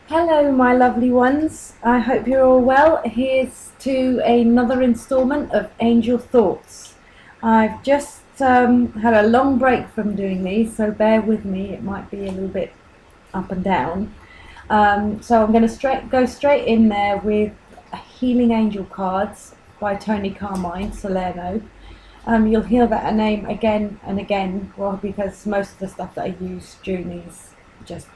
Hello, my lovely ones. I hope you're all well. Here's to another instalment of Angel Thoughts. I've just had a long break from doing these, so bear with me. It might be a little bit up and down. So I'm going to go straight in there with Healing Angel Cards by Tony Carmine Salerno. You'll hear that name again and again, well, because most of the stuff that I use during these just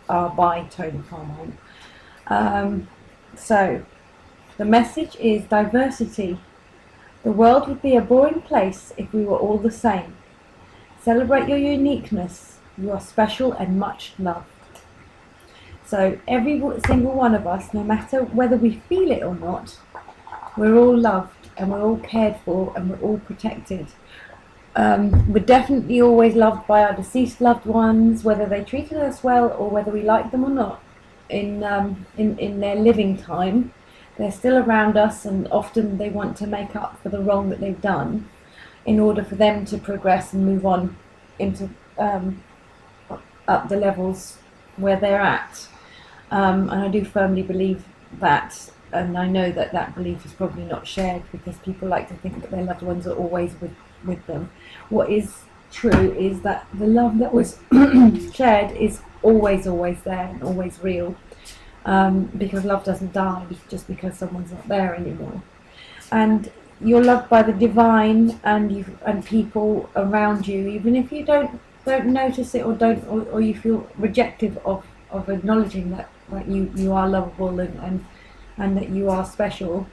are by Tony Carmine. So, the message is diversity. The world would be a boring place if we were all the same. Celebrate your uniqueness. You are special and much loved. So, every single one of us, no matter whether we feel it or not, we're all loved and we're all cared for and we're all protected. We're definitely always loved by our deceased loved ones, whether they treated us well or whether we like them or not. In their living time, they're still around us, and often they want to make up for the wrong that they've done, in order for them to progress and move on into up the levels where they're at. And I do firmly believe that, and I know that that belief is probably not shared because people like to think that their loved ones are always with them. What is true is that the love that was shared is always there and always real, because love doesn't die just because someone's not there anymore. And you're loved by the divine and people around you, even if you don't notice it or you feel rejective of acknowledging that you are lovable and that you are special.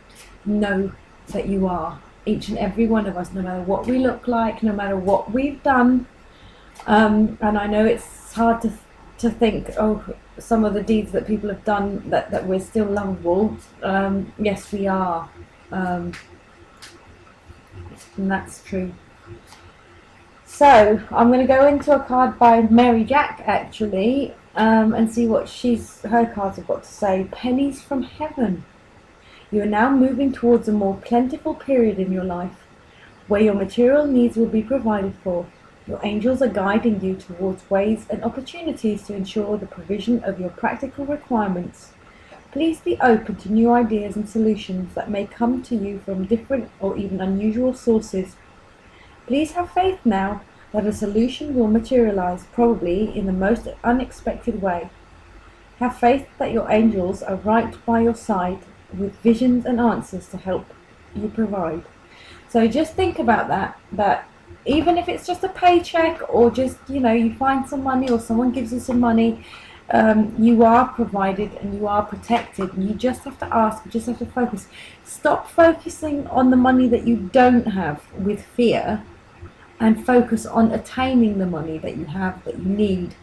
Know that you are. Each and every one of us, no matter what we look like, no matter what we've done. And I know it's hard to think, oh, some of the deeds that people have done, that we're still lovable. Yes, we are. And that's true. So, I'm going to go into a card by Mary Jack, actually, and see what her cards have got to say. Pennies from Heaven. You are now moving towards a more plentiful period in your life, where your material needs will be provided for. Your angels are guiding you towards ways and opportunities to ensure the provision of your practical requirements. Please be open to new ideas and solutions that may come to you from different or even unusual sources. Please have faith now that a solution will materialize, probably in the most unexpected way. Have faith that your angels are right by your side, with visions and answers to help you provide. So just think about that even if it's just a paycheck, or just, you find some money or someone gives you some money, you are provided and you are protected, and you just have to ask, you just have to focus. Stop focusing on the money that you don't have with fear, and focus on attaining the money that you have, that you need,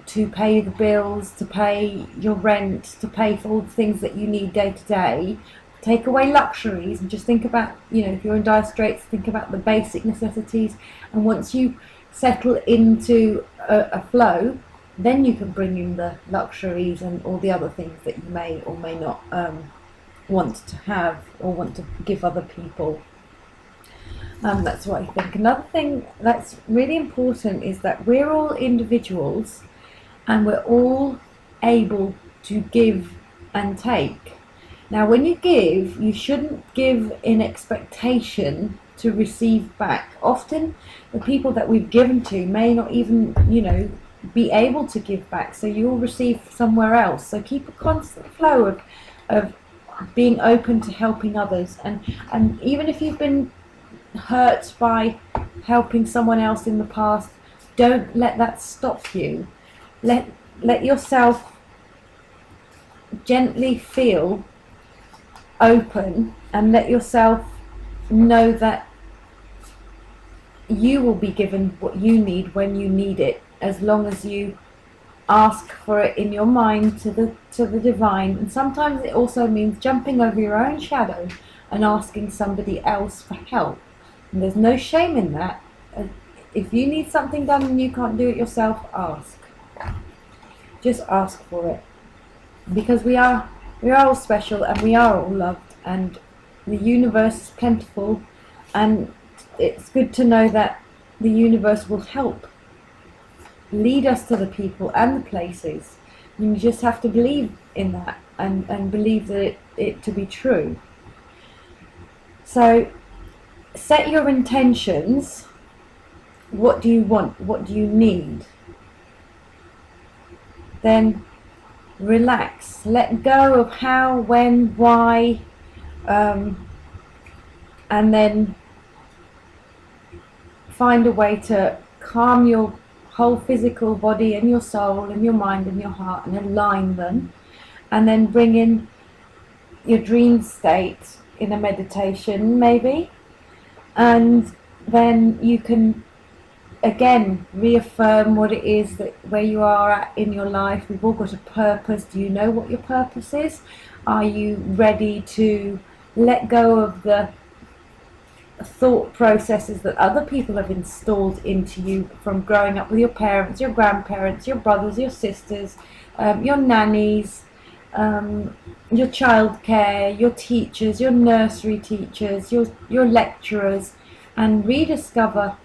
to pay the bills, to pay your rent, to pay for all the things that you need day to day. Take away luxuries and just think about, if you're in dire straits, think about the basic necessities. And once you settle into a flow, then you can bring in the luxuries and all the other things that you may or may not want to have or want to give other people. That's what I think. Another thing that's really important is that we're all individuals and we're all able to give and take. Now, when you give, you shouldn't give in expectation to receive back. Often, the people that we've given to may not even, be able to give back, so you'll receive somewhere else. So keep a constant flow of being open to helping others. And even if you've been hurt by helping someone else in the past, don't let that stop you. Let yourself gently feel open, and let yourself know that you will be given what you need when you need it, as long as you ask for it in your mind to the divine. And sometimes it also means jumping over your own shadow and asking somebody else for help. And there's no shame in that. If you need something done and you can't do it yourself, ask. Just ask for it. Because we are all special and we are all loved, and the universe is plentiful, and it's good to know that the universe will help lead us to the people and the places You just have to believe in that and believe that it to be true. So set your intentions. What do you want? What do you need? Then relax. Let go of how, when, why, and then find a way to calm your whole physical body and your soul and your mind and your heart and align them, and then bring in your dream state in a meditation maybe, and then you can again reaffirm what it is that where you are at in your life. We've all got a purpose. Do you know what your purpose is? Are you ready to let go of the thought processes that other people have installed into you from growing up with your parents, your grandparents, your brothers, your sisters, your nannies, your childcare, your teachers, your nursery teachers, your lecturers, and rediscover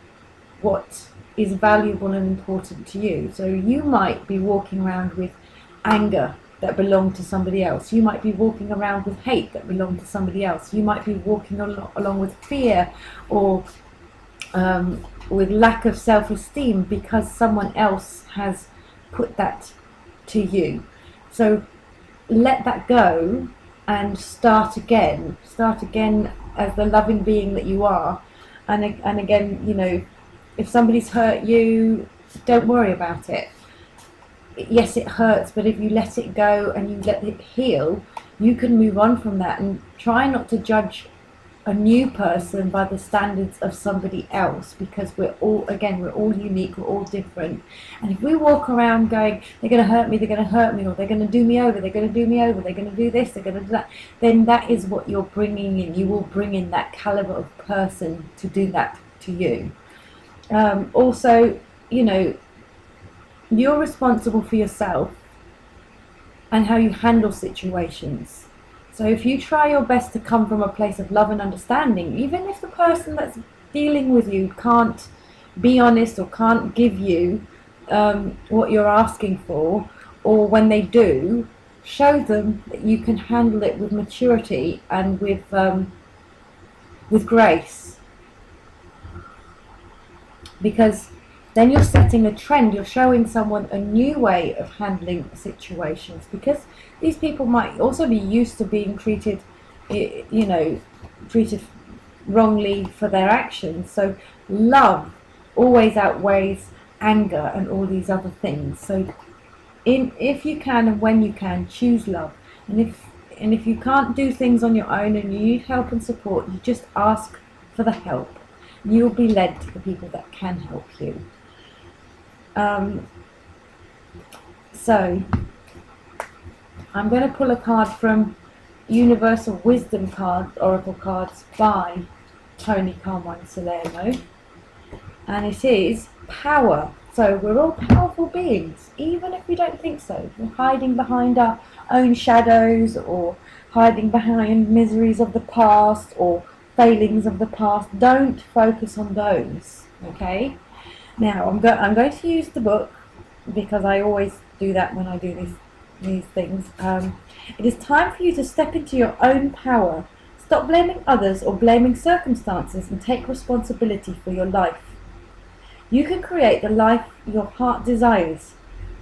what is valuable and important to you. So you might be walking around with anger that belonged to somebody else. You might be walking around with hate that belonged to somebody else. You might be walking along with fear or with lack of self-esteem because someone else has put that to you. So let that go and start again. Start again as the loving being that you are. And again, you know, if somebody's hurt you, don't worry about it. Yes, it hurts, but if you let it go and you let it heal, you can move on from that and try not to judge a new person by the standards of somebody else, because we're all unique, we're all different. And if we walk around going, they're going to hurt me, or they're going to do me over, they're going to do me over, they're going to do this, they're going to do that, then that is what you're bringing in. You will bring in that caliber of person to do that to you. Also, you know, you're responsible for yourself and how you handle situations. So if you try your best to come from a place of love and understanding, even if the person that's dealing with you can't be honest or can't give you what you're asking for, or when they do, show them that you can handle it with maturity and with grace. Because then you're setting a trend, you're showing someone a new way of handling situations, because these people might also be used to being treated, you know, treated wrongly for their actions. So love always outweighs anger and all these other things. So if you can and when you can, choose love. And if you can't do things on your own and you need help and support, you just ask for the help. You'll be led to the people that can help you. So I'm going to pull a card from Universal Wisdom Cards, Oracle Cards by Tony Carmine Salerno, and it is power. So we're all powerful beings, even if we don't think so. We're hiding behind our own shadows, or hiding behind miseries of the past or failings of the past. Don't focus on those, okay? Now I'm going to use the book, because I always do that when I do these things. It is time for you to step into your own power. Stop blaming others or blaming circumstances and take responsibility for your life. You can create the life your heart desires.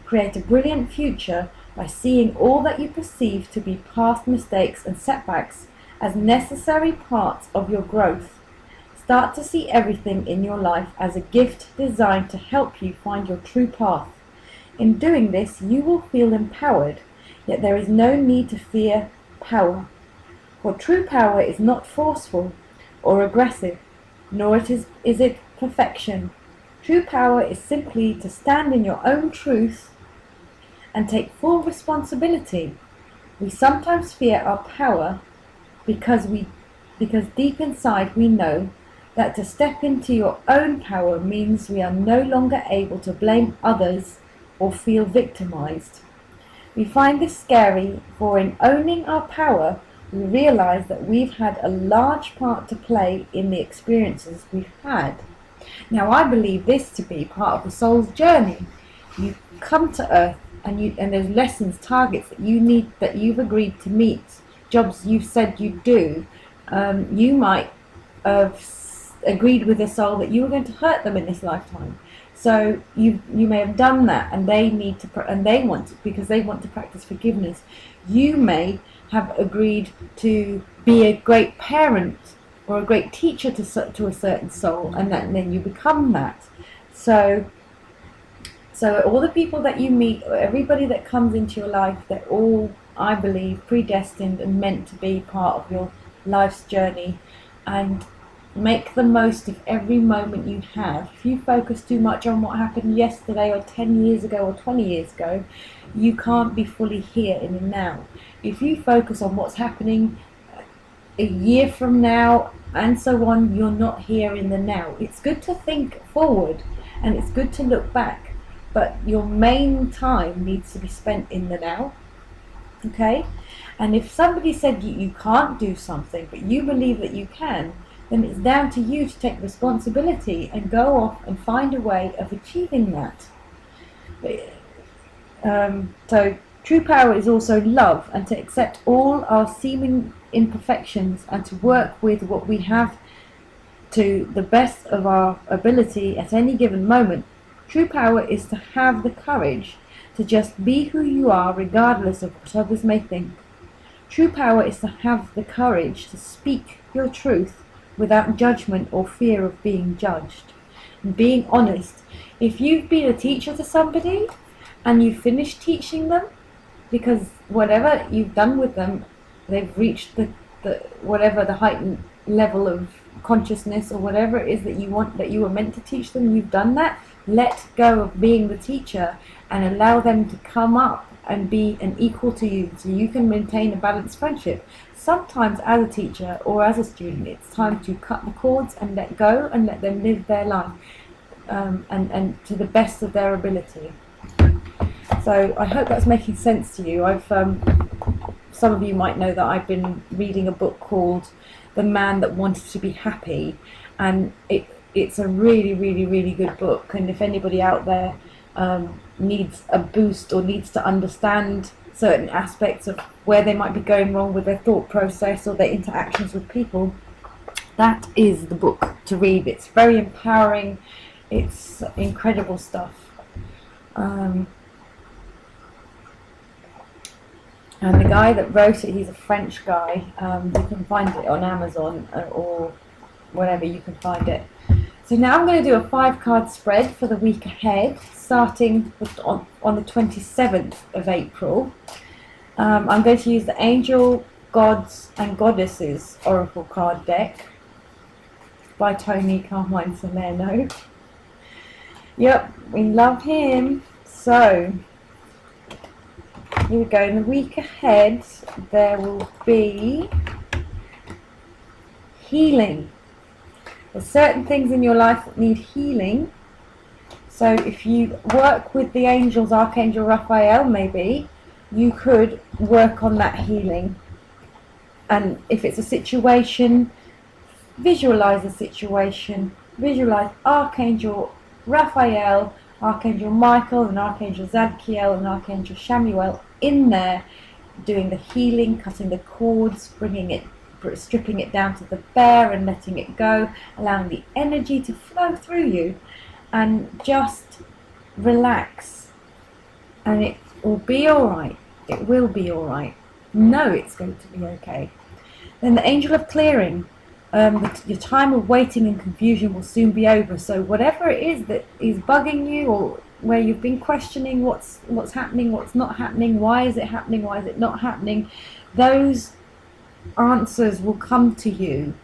Create a brilliant future by seeing all that you perceive to be past mistakes and setbacks as necessary parts of your growth. Start to see everything in your life as a gift designed to help you find your true path. In doing this, you will feel empowered, yet there is no need to fear power. For true power is not forceful or aggressive, nor is it perfection. True power is simply to stand in your own truth and take full responsibility. We sometimes fear our power because deep inside we know that to step into your own power means we are no longer able to blame others or feel victimized. We find this scary, for in owning our power, we realize that we've had a large part to play in the experiences we've had. Now, I believe this to be part of the soul's journey. You come to Earth and there's lessons, targets that you've agreed to meet, jobs you've said you'd do, you might have agreed with a soul that you were going to hurt them in this lifetime. So you may have done that, and they need to, and they want to, because they want to practice forgiveness. You may have agreed to be a great parent or a great teacher to a certain soul, and then you become that. So all the people that you meet, or everybody that comes into your life, they're all, I believe, predestined and meant to be part of your life's journey. And make the most of every moment you have. If you focus too much on what happened yesterday or 10 years ago or 20 years ago, you can't be fully here in the now. If you focus on what's happening a year from now and so on, you're not here in the now. It's good to think forward and it's good to look back, but your main time needs to be spent in the now. Okay? And if somebody said you can't do something, but you believe that you can, then it's down to you to take responsibility and go off and find a way of achieving that. So true power is also love, and to accept all our seeming imperfections and to work with what we have to the best of our ability at any given moment. True power is to have the courage to just be who you are regardless of what others may think. True power is to have the courage to speak your truth without judgment or fear of being judged. And being honest. If you've been a teacher to somebody and you finish teaching them, because whatever you've done with them, they've reached the heightened level of consciousness or whatever it is that you want, that you were meant to teach them, you've done that. Let go of being the teacher and allow them to come up and be an equal to you, so you can maintain a balanced friendship. Sometimes as a teacher or as a student, it's time to cut the cords and let go and let them live their life and to the best of their ability. So I hope that's making sense to you. Some of you might know that I've been reading a book called The Man That Wanted to Be Happy, and it's a really, really, really good book. And if anybody out there needs a boost or needs to understand certain aspects of where they might be going wrong with their thought process or their interactions with people, that is the book to read. It's very empowering. It's incredible stuff. And the guy that wrote it, he's a French guy. You can find it on Amazon or wherever you can find it. So now I'm going to do a 5-card spread for the week ahead, starting on the 27th of April. I'm going to use the Angel, Gods and Goddesses Oracle card deck by Tony Carmine Salerno. Yep, we love him. So here we go. In the week ahead, there will be healing. There's certain things in your life that need healing. So if you work with the angels, Archangel Raphael maybe, you could work on that healing. And if it's a situation, visualize the situation. Visualize Archangel Raphael, Archangel Michael and Archangel Zadkiel and Archangel Shamuel in there doing the healing, cutting the cords, stripping it down to the bare and letting it go, allowing the energy to flow through you, and just relax, and it will be alright. It will be alright. Know it's going to be okay. Then the Angel of Clearing. Your time of waiting and confusion will soon be over. So whatever it is that is bugging you, or where you've been questioning what's happening, what's not happening, why is it happening, why is it not happening, those answers will come to you.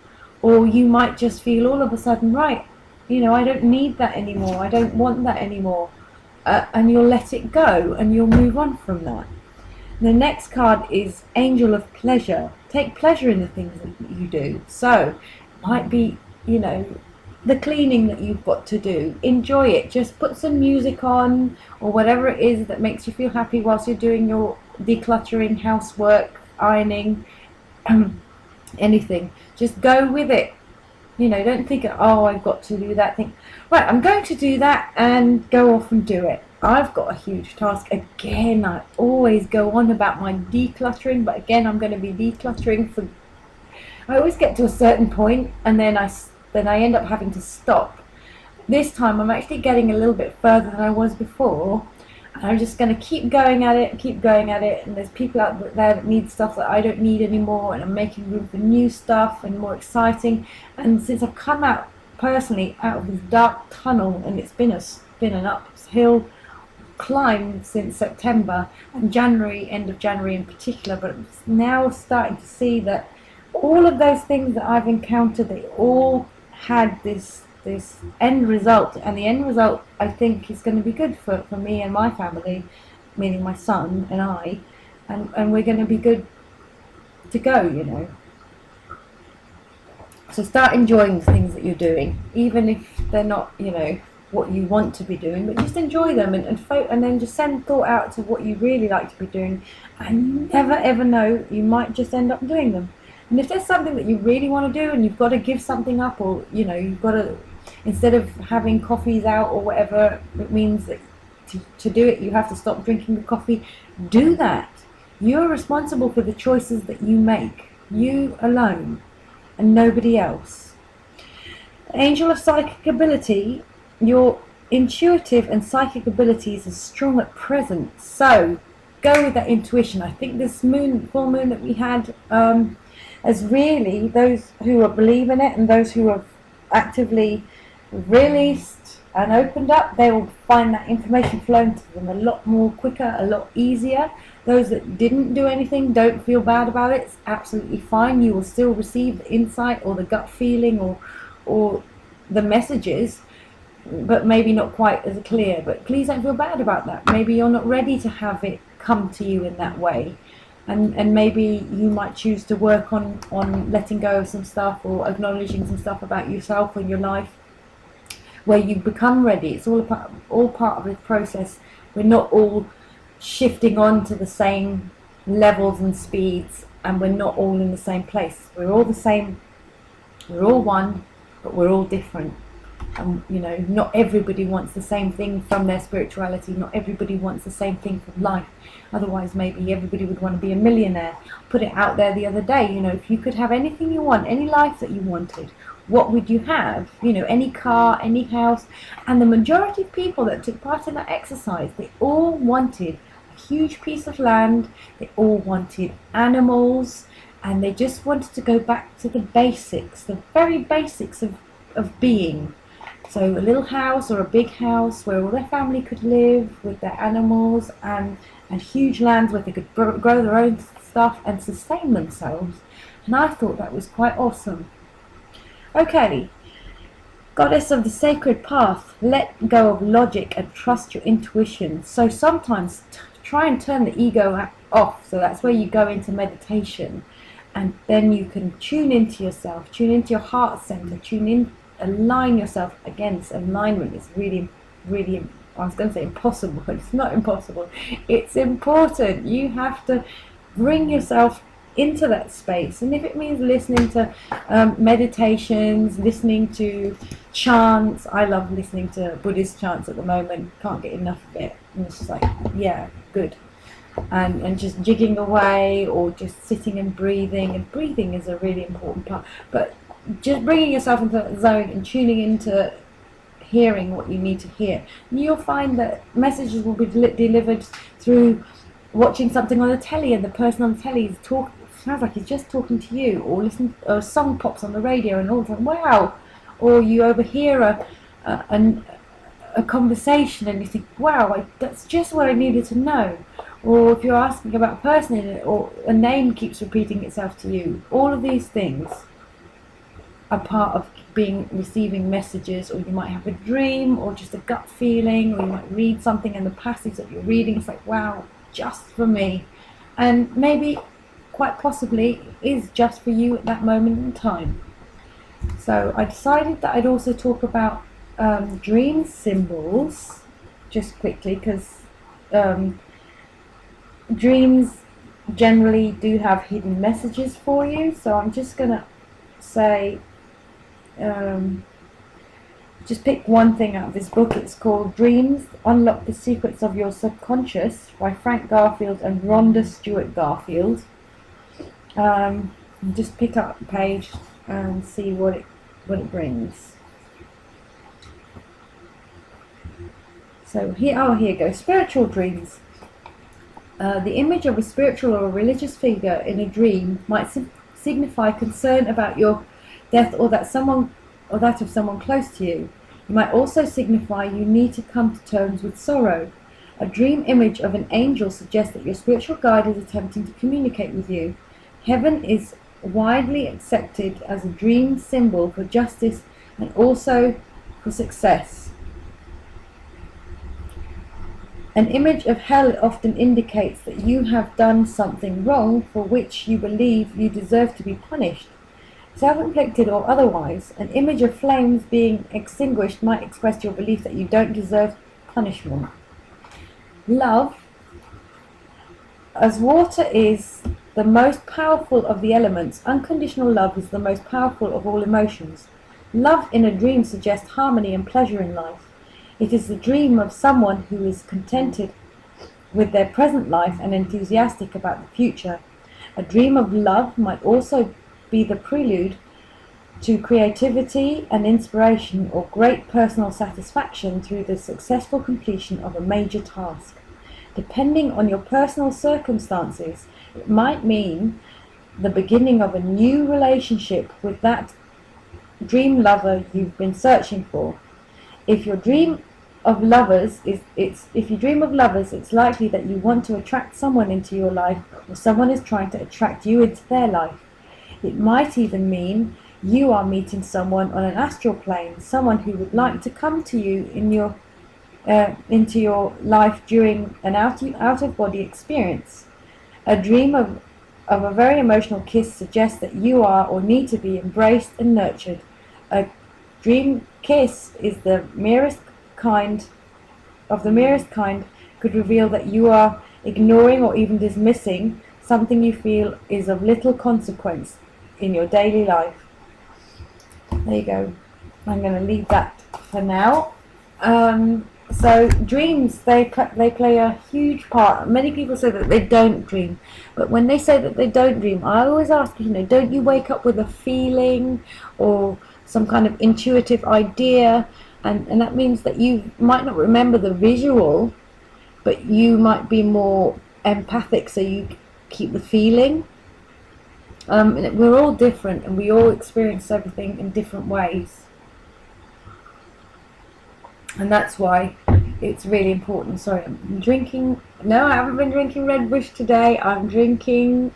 Or you might just feel all of a sudden, right, I don't need that anymore, I don't want that anymore, and you'll let it go and you'll move on from that. The next card is Angel of Pleasure. Take pleasure in the things that you do. So it might be, the cleaning that you've got to do. Enjoy it. Just put some music on or whatever it is that makes you feel happy whilst you're doing your decluttering, housework, ironing, anything. Just go with it. Don't think, oh, I've got to do that. Think, right, I'm going to do that, and go off and do it. I've got a huge task. Again, I always go on about my decluttering, but again, I'm going to be decluttering for. I always get to a certain point, and then I end up having to stop. This time, I'm actually getting a little bit further than I was before. And I'm just going to keep going at it, keep going at it. And there's people out there that need stuff that I don't need anymore, and I'm making room for new stuff and more exciting. And since I've come out personally out of this dark tunnel, and it's been an uphill climb since September and January, end of January in particular, but I'm now starting to see that all of those things that I've encountered, they all had this end result, and the end result I think is going to be good for me and my family, meaning my son and I, and we're going to be good to go, you know. So start enjoying the things that you're doing, even if they're not, you know, what you want to be doing, but just enjoy them, and then just send thought out to what you really like to be doing, and you never ever know, you might just end up doing them. And if there's something that you really want to do and you've got to give something up, or you know, you've got to, instead of having coffees out or whatever it means that to do it you have to stop drinking the coffee, do that. You're responsible for the choices that you make, you alone and nobody else. Angel of psychic ability, your intuitive and psychic abilities are strong at present, so go with that intuition. I think this full moon that we had as really, those who believe in it and those who have actively released and opened up, they will find that information flowing to them a lot more quicker, a lot easier. Those that didn't do anything, don't feel bad about it. It's absolutely fine. You will still receive the insight or the gut feeling or the messages, but maybe not quite as clear. But please don't feel bad about that. Maybe you're not ready to have it come to you in that way. And maybe you might choose to work on letting go of some stuff, or acknowledging some stuff about yourself and your life, where you become ready. It's all part of this process. We're not all shifting on to the same levels and speeds, and we're not all in the same place. We're all the same, we're all one, but we're all different. And you know, not everybody wants the same thing from their spirituality, not everybody wants the same thing from life. Otherwise maybe everybody would want to be a millionaire. Put it out there the other day, you know, if you could have anything you want, any life that you wanted, what would you have? You know, any car, any house. And the majority of people that took part in that exercise, they all wanted a huge piece of land, they all wanted animals, and they just wanted to go back to the basics, the very basics of being. So a little house or a big house where all their family could live with their animals, and huge lands where they could grow their own stuff and sustain themselves. And I thought that was quite awesome. Okay, Goddess of the sacred path, let go of logic and trust your intuition. So sometimes try and turn the ego off. So that's where you go into meditation, and then you can tune into yourself, tune into your heart center, align yourself. Again, this alignment is really, really, I was going to say impossible, but it's not impossible. It's important. You have to bring yourself into that space, and if it means listening to meditations, listening to chants. I love listening to Buddhist chants at the moment, can't get enough of it, and it's just like, yeah, good. And just jigging away, or just sitting and breathing is a really important part, but just bringing yourself into that zone and tuning into hearing what you need to hear. And you'll find that messages will be delivered through watching something on the telly, and the person on the telly sounds like he's just talking to you, or a song pops on the radio and all of a sudden, wow, or you overhear a conversation and you think, wow, that's just what I needed to know. Or if you're asking about a person or a name keeps repeating itself to you, all of these things are part of receiving messages. Or you might have a dream, or just a gut feeling, or you might read something in the passage that you're reading, it's like, wow, just for me. And maybe, quite possibly, is just for you at that moment in time. So I decided that I'd also talk about dream symbols, just quickly, because dreams generally do have hidden messages for you. So I'm just going to say just pick one thing out of this book. It's called Dreams Unlock the Secrets of Your Subconscious by Frank Garfield and Rhonda Stewart Garfield. Just pick up the page and see what it brings. So here you go. Spiritual dreams. The image of a spiritual or a religious figure in a dream might signify concern about your death or that of someone close to you. It might also signify you need to come to terms with sorrow. A dream image of an angel suggests that your spiritual guide is attempting to communicate with you. Heaven is widely accepted as a dream symbol for justice and also for success. An image of hell often indicates that you have done something wrong for which you believe you deserve to be punished. Self-inflicted or otherwise, an image of flames being extinguished might express your belief that you don't deserve punishment. Love, as water is the most powerful of the elements, unconditional love is the most powerful of all emotions. Love in a dream suggests harmony and pleasure in life. It is the dream of someone who is contented with their present life and enthusiastic about the future. A dream of love might also be the prelude to creativity and inspiration or great personal satisfaction through the successful completion of a major task. Depending on your personal circumstances, it might mean the beginning of a new relationship with that dream lover you've been searching for. If you dream of lovers, it's likely that you want to attract someone into your life, or someone is trying to attract you into their life. It might even mean you are meeting someone on an astral plane, someone who would like to come to you into your life during an out-of-body experience. A dream of a very emotional kiss suggests that you are or need to be embraced and nurtured. A dream kiss is the merest kind, could reveal that you are ignoring or even dismissing something you feel is of little consequence in your daily life. There you go. I'm going to leave that for now. So dreams, they play a huge part. Many people say that they don't dream, but when they say that they don't dream, I always ask, don't you wake up with a feeling or some kind of intuitive idea? And that means that you might not remember the visual, but you might be more empathic, so you keep the feeling. We're all different and we all experience everything in different ways. And that's why it's really important. Sorry, I'm drinking. No, I haven't been drinking Red Bush today. I'm drinking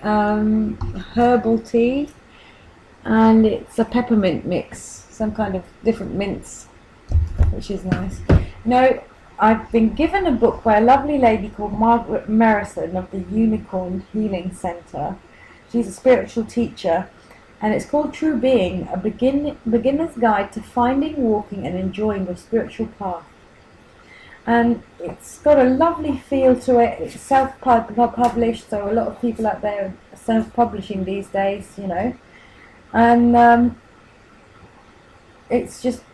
herbal tea, and it's a peppermint mix, some kind of different mints, which is nice. No, I've been given a book by a lovely lady called Margaret Merrison of the Unicorn Healing Centre. She's a spiritual teacher, and it's called True Being, a beginner's guide to finding, walking and enjoying your spiritual path. And it's got a lovely feel to it. It's self-published, so a lot of people out there are self-publishing these days, and it's just,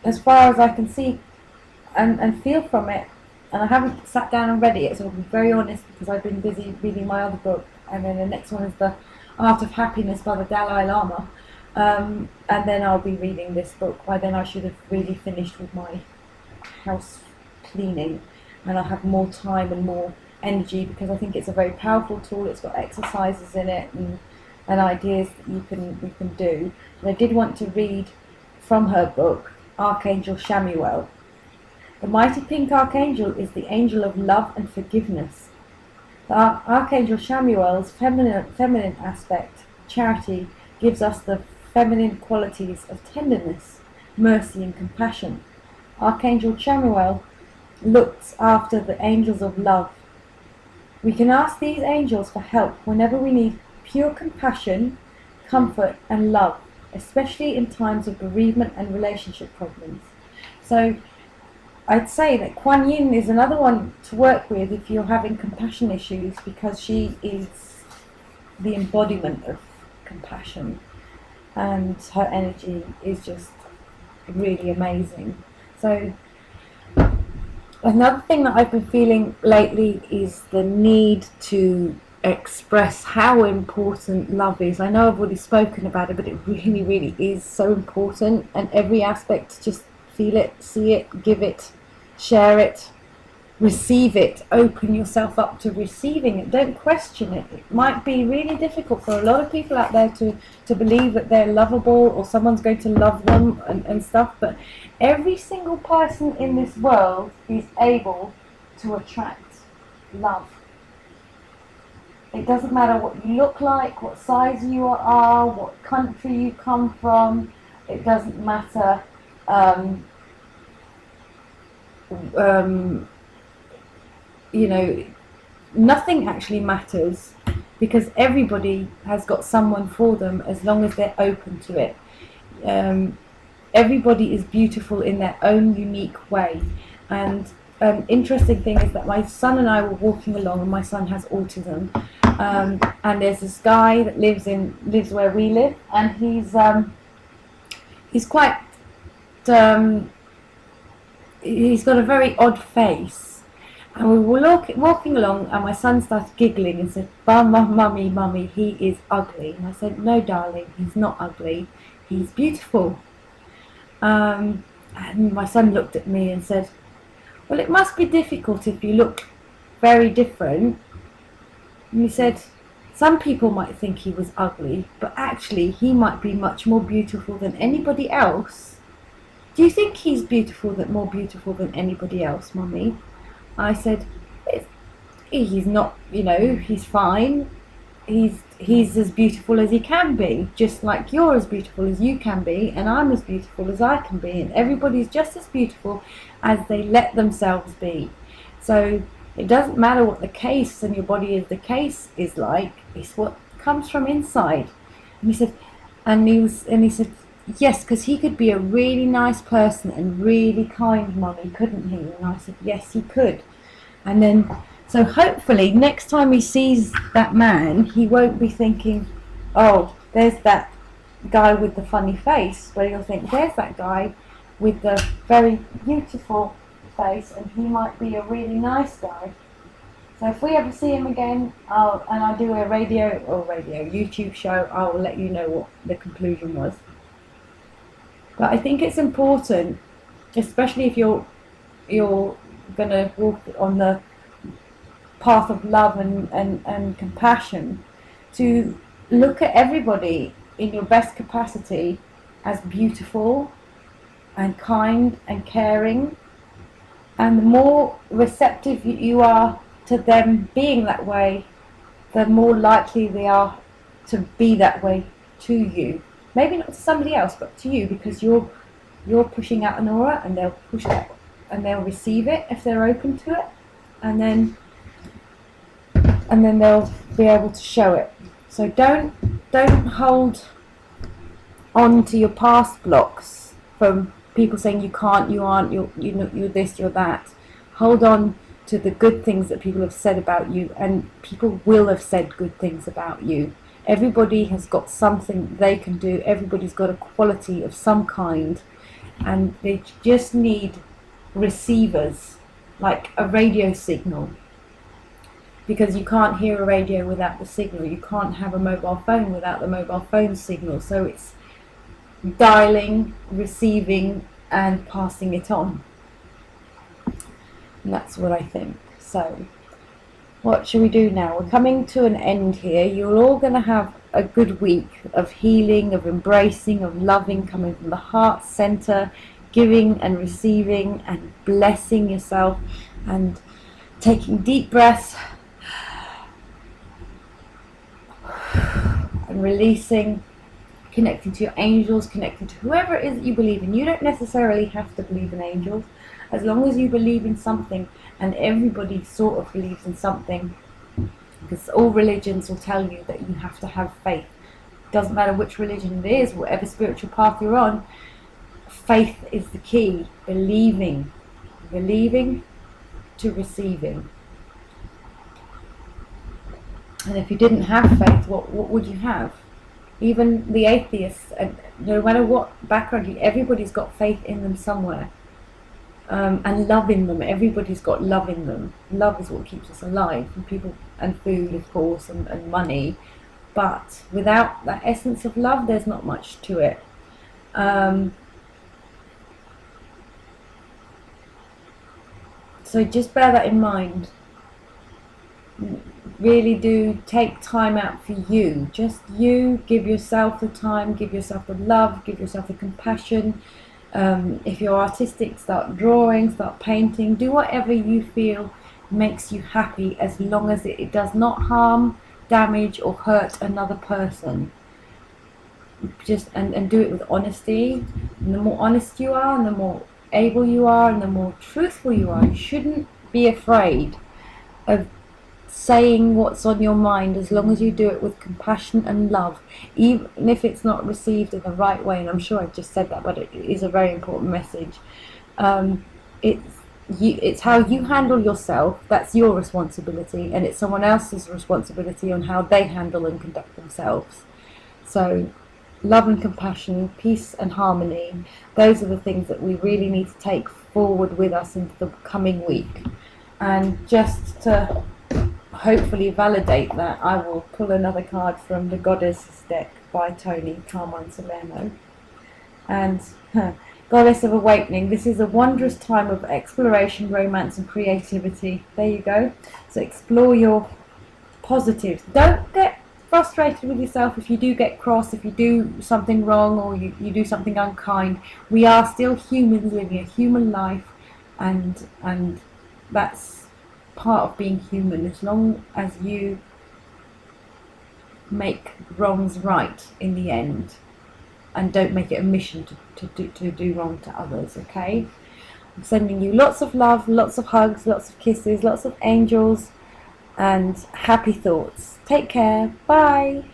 as far as I can see and feel from it, and I haven't sat down and read it, so I'll be very honest, because I've been busy reading my other book, and then the next one is The Art of Happiness by the Dalai Lama, and then I'll be reading this book. By then I should have really finished with my house cleaning, and I'll have more time and more energy, because I think it's a very powerful tool. It's got exercises in it and ideas that you can do. And I did want to read from her book, Archangel Chamuel. The mighty pink archangel is the angel of love and forgiveness. The Archangel Chamuel's feminine aspect, charity, gives us the feminine qualities of tenderness, mercy and compassion. Archangel Chamuel looks after the angels of love. We can ask these angels for help whenever we need pure compassion, comfort and love, especially in times of bereavement and relationship problems. So I'd say that Kuan Yin is another one to work with if you're having compassion issues, because she is the embodiment of compassion, and her energy is just really amazing. So another thing that I've been feeling lately is the need to express how important love is. I know I've already spoken about it, but it really, really is so important, and every aspect, just feel it, see it, give it, share it, receive it, open yourself up to receiving it. Don't question it. It might be really difficult for a lot of people out there to believe that they're lovable or someone's going to love them and stuff, but every single person in this world is able to attract love. It doesn't matter what you look like, what size you are, what country you come from. It doesn't matter you know, nothing actually matters, because everybody has got someone for them as long as they're open to it. Everybody is beautiful in their own unique way. And interesting thing is that my son and I were walking along, and my son has autism, and there's this guy that lives where we live, and he's quite he's got a very odd face. And we were walking along, and my son started giggling and said, "Mummy, mummy, he is ugly." And I said, "No, darling, he's not ugly. He's beautiful." And my son looked at me and said, "Well, it must be difficult if you look very different." And he said, "Some people might think he was ugly, but actually he might be much more beautiful than anybody else." "Do you think he's more beautiful than anybody else, Mummy?" I said, "He's not, he's fine. He's as beautiful as he can be, just like you're as beautiful as you can be, and I'm as beautiful as I can be, and everybody's just as beautiful as they let themselves be. So it doesn't matter what the case in your body is. The case is like, it's what comes from inside." And he said, "Yes, because he could be a really nice person and really kind, Mummy, couldn't he?" And I said, "Yes, he could." And then, so hopefully next time he sees that man, he won't be thinking, "Oh, there's that guy with the funny face," but he'll think, "There's that guy with the very beautiful face, and he might be a really nice guy." So if we ever see him again, and I do a YouTube show, I will let you know what the conclusion was. But I think it's important, especially if you're going to walk on the path of love and compassion, to look at everybody in your best capacity as beautiful and kind and caring. And the more receptive you are to them being that way, the more likely they are to be that way to you. Maybe not to somebody else, but to you, because you're pushing out an aura, and they'll push that, and they'll receive it if they're open to it, and then they'll be able to show it. So don't hold on to your past blocks from people saying you can't, you aren't, you're this, you're that. Hold on to the good things that people have said about you, and people will have said good things about you. Everybody has got something they can do. Everybody's got a quality of some kind, and they just need receivers, like a radio signal, because you can't hear a radio without the signal. You can't have a mobile phone without the mobile phone signal. So it's dialing, receiving, and passing it on. And that's what I think. So what shall we do now? We're coming to an end here. You're all going to have a good week of healing, of embracing, of loving, coming from the heart center, giving and receiving and blessing yourself, and taking deep breaths and releasing, connecting to your angels, connecting to whoever it is that you believe in. You don't necessarily have to believe in angels, as long as you believe in something, and everybody sort of believes in something, because all religions will tell you that you have to have faith. Doesn't matter which religion it is, whatever spiritual path you're on, faith is the key. Believing to receiving. And if you didn't have faith, what would you have? even the atheists, and no matter what background, everybody's got faith in them somewhere, and love in them. Everybody's got love in them. Love is what keeps us alive, and people, and food, of course, and money. But without that essence of love, there's not much to it. So just bear that in mind. Really do take time out for you. Just you. Give yourself the time, give yourself the love, give yourself the compassion. If you're artistic, start drawing, start painting. Do whatever you feel makes you happy, as long as it does not harm, damage or hurt another person. Just and do it with honesty. And the more honest you are, and the more able you are, and the more truthful you are, you shouldn't be afraid of saying what's on your mind, as long as you do it with compassion and love, even if it's not received in the right way. And I'm sure I've just said that, but it is a very important message. It's how you handle yourself, that's your responsibility, and it's someone else's responsibility on how they handle and conduct themselves. So love and compassion, peace and harmony, those are the things that we really need to take forward with us into the coming week. And just to hopefully validate that, I will pull another card from the Goddess deck by Tony Carmine Salerno. And Goddess of Awakening, this is a wondrous time of exploration, romance and creativity. There you go. So explore your positives. Don't get frustrated with yourself if you do get cross, if you do something wrong, or you do something unkind. We are still humans living a human life, and that's part of being human. As long as you make wrongs right in the end, and don't make it a mission to do wrong to others, okay? I'm sending you lots of love, lots of hugs, lots of kisses, lots of angels, and happy thoughts. Take care. Bye.